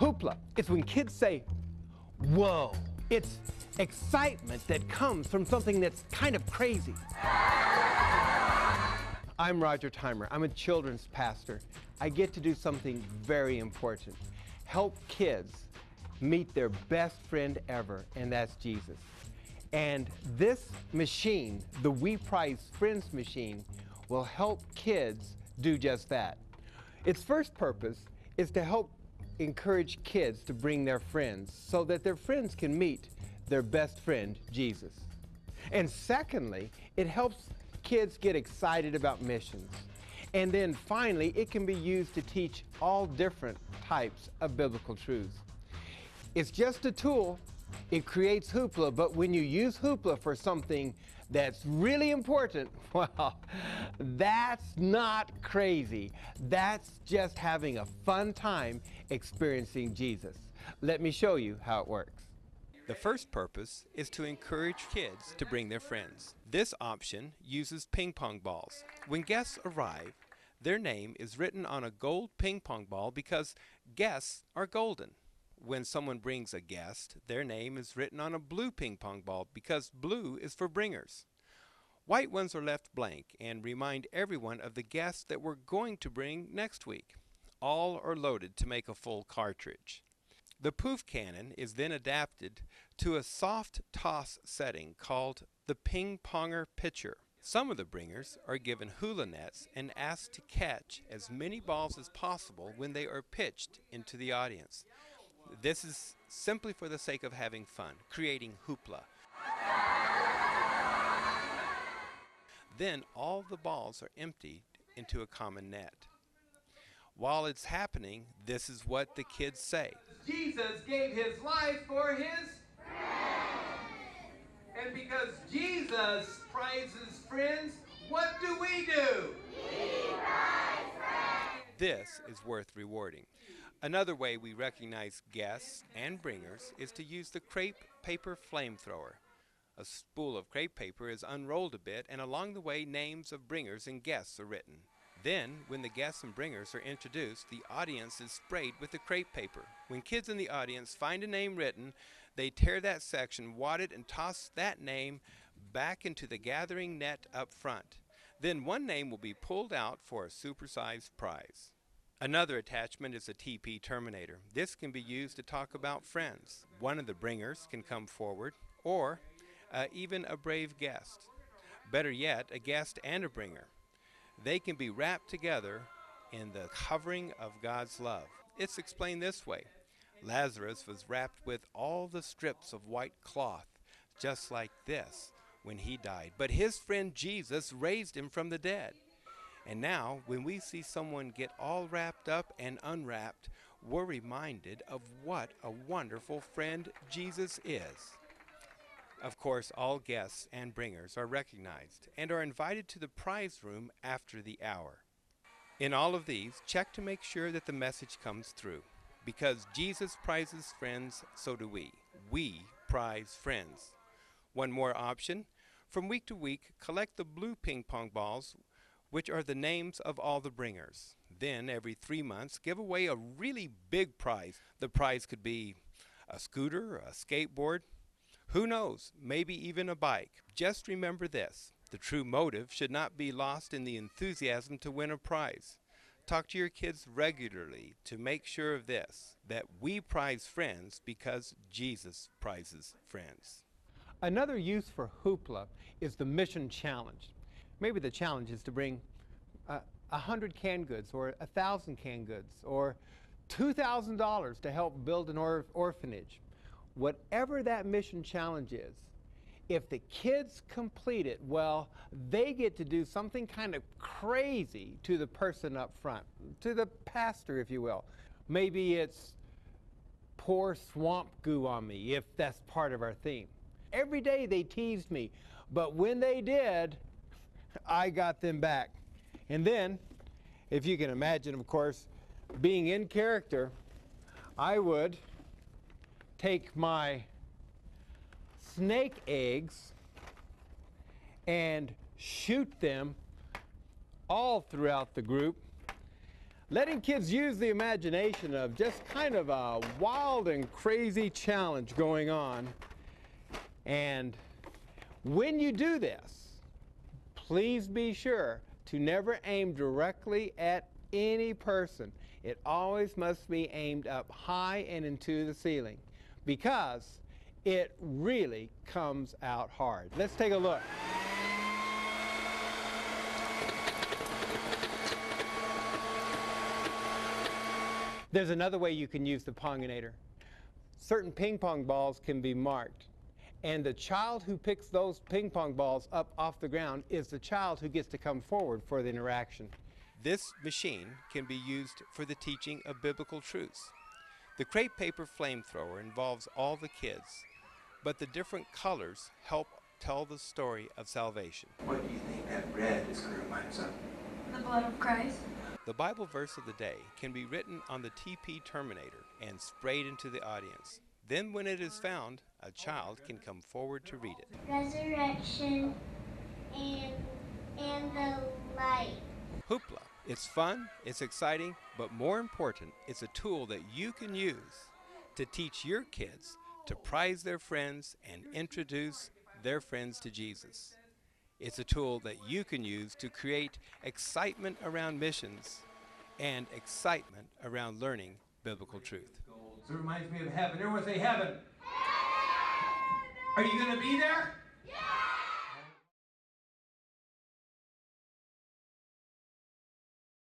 Hoopla. It's when kids say, whoa. It's excitement that comes from something that's kind of crazy. I'm Roger Timer. I'm a children's pastor. I get to do something very important. Help kids meet their best friend ever, and that's Jesus. And this machine, the We Prize Friends machine, will help kids do just that. Its first purpose is to help encourage kids to bring their friends so that their friends can meet their best friend, Jesus. And secondly, it helps kids get excited about missions. And then finally, it can be used to teach all different types of biblical truths. It's just a tool. It creates hoopla, but when you use hoopla for something that's really important, well, that's not crazy. That's just having a fun time experiencing Jesus. Let me show you how it works. The first purpose is to encourage kids to bring their friends. This option uses ping pong balls. When guests arrive, their name is written on a gold ping pong ball because guests are golden. When someone brings a guest, their name is written on a blue ping pong ball because blue is for bringers. White ones are left blank and remind everyone of the guests that we're going to bring next week. All are loaded to make a full cartridge. The poof cannon is then adapted to a soft toss setting called the ping-ponger pitcher. Some of the bringers are given hula nets and asked to catch as many balls as possible when they are pitched into the audience. This is simply for the sake of having fun, creating hoopla. Then all the balls are emptied into a common net. While it's happening, this is what the kids say. Jesus gave his life for his friends. And because Jesus prizes friends, what do? We prize friends. This is worth rewarding. Another way we recognize guests and bringers is to use the crepe paper flamethrower. A spool of crepe paper is unrolled a bit, and along the way names of bringers and guests are written. Then, when the guests and bringers are introduced, the audience is sprayed with the crepe paper. When kids in the audience find a name written, they tear that section, wad it, and toss that name back into the gathering net up front. Then one name will be pulled out for a supersized prize. Another attachment is a TP terminator. This can be used to talk about friends. One of the bringers can come forward, or even a brave guest. Better yet, a guest and a bringer. They can be wrapped together in the covering of God's love. It's explained this way. Lazarus was wrapped with all the strips of white cloth, just like this, when he died. But his friend Jesus raised him from the dead. And now, when we see someone get all wrapped up and unwrapped, we're reminded of what a wonderful friend Jesus is. Of course, all guests and bringers are recognized and are invited to the prize room after the hour. In all of these, check to make sure that the message comes through. Because Jesus prizes friends, so do we. We prize friends. One more option. From week to week, collect the blue ping pong balls, which are the names of all the bringers. Then, every 3 months, give away a really big prize. The prize could be a scooter, a skateboard, who knows, maybe even a bike. Just remember this, the true motive should not be lost in the enthusiasm to win a prize. Talk to your kids regularly to make sure of this, that we prize friends because Jesus prizes friends. Another use for hoopla is the mission challenge. Maybe the challenge is to bring 100 canned goods or 1,000 canned goods or $2,000 to help build an orphanage. Whatever that mission challenge is, if the kids complete it, well, they get to do something kind of crazy to the person up front, to the pastor, if you will. Maybe it's pour swamp goo on me, if that's part of our theme. Every day they teased me, but when they did, I got them back. And then, if you can imagine, of course, being in character, I would take my snake eggs and shoot them all throughout the group letting kids use the imagination of just kind of a wild and crazy challenge going on. And when you do this, please be sure to never aim directly at any person. It always must be aimed up high and into the ceiling, because it really comes out hard. Let's take a look. There's another way you can use the Ponginator. Certain ping pong balls can be marked, and the child who picks those ping pong balls up off the ground is the child who gets to come forward for the interaction. This machine can be used for the teaching of biblical truths. The crepe paper flamethrower involves all the kids, but the different colors help tell the story of salvation. What do you think that red is going to remind us of? The blood of Christ. The Bible verse of the day can be written on the TP Terminator and sprayed into the audience. Then when it is found, a child can come forward to read it. Resurrection and the light. Hoopla. It's fun, it's exciting, but more important, it's a tool that you can use to teach your kids to prize their friends and introduce their friends to Jesus. It's a tool that you can use to create excitement around missions and excitement around learning biblical truth. It reminds me of heaven. Everyone say heaven. Are you going to be there? Yeah!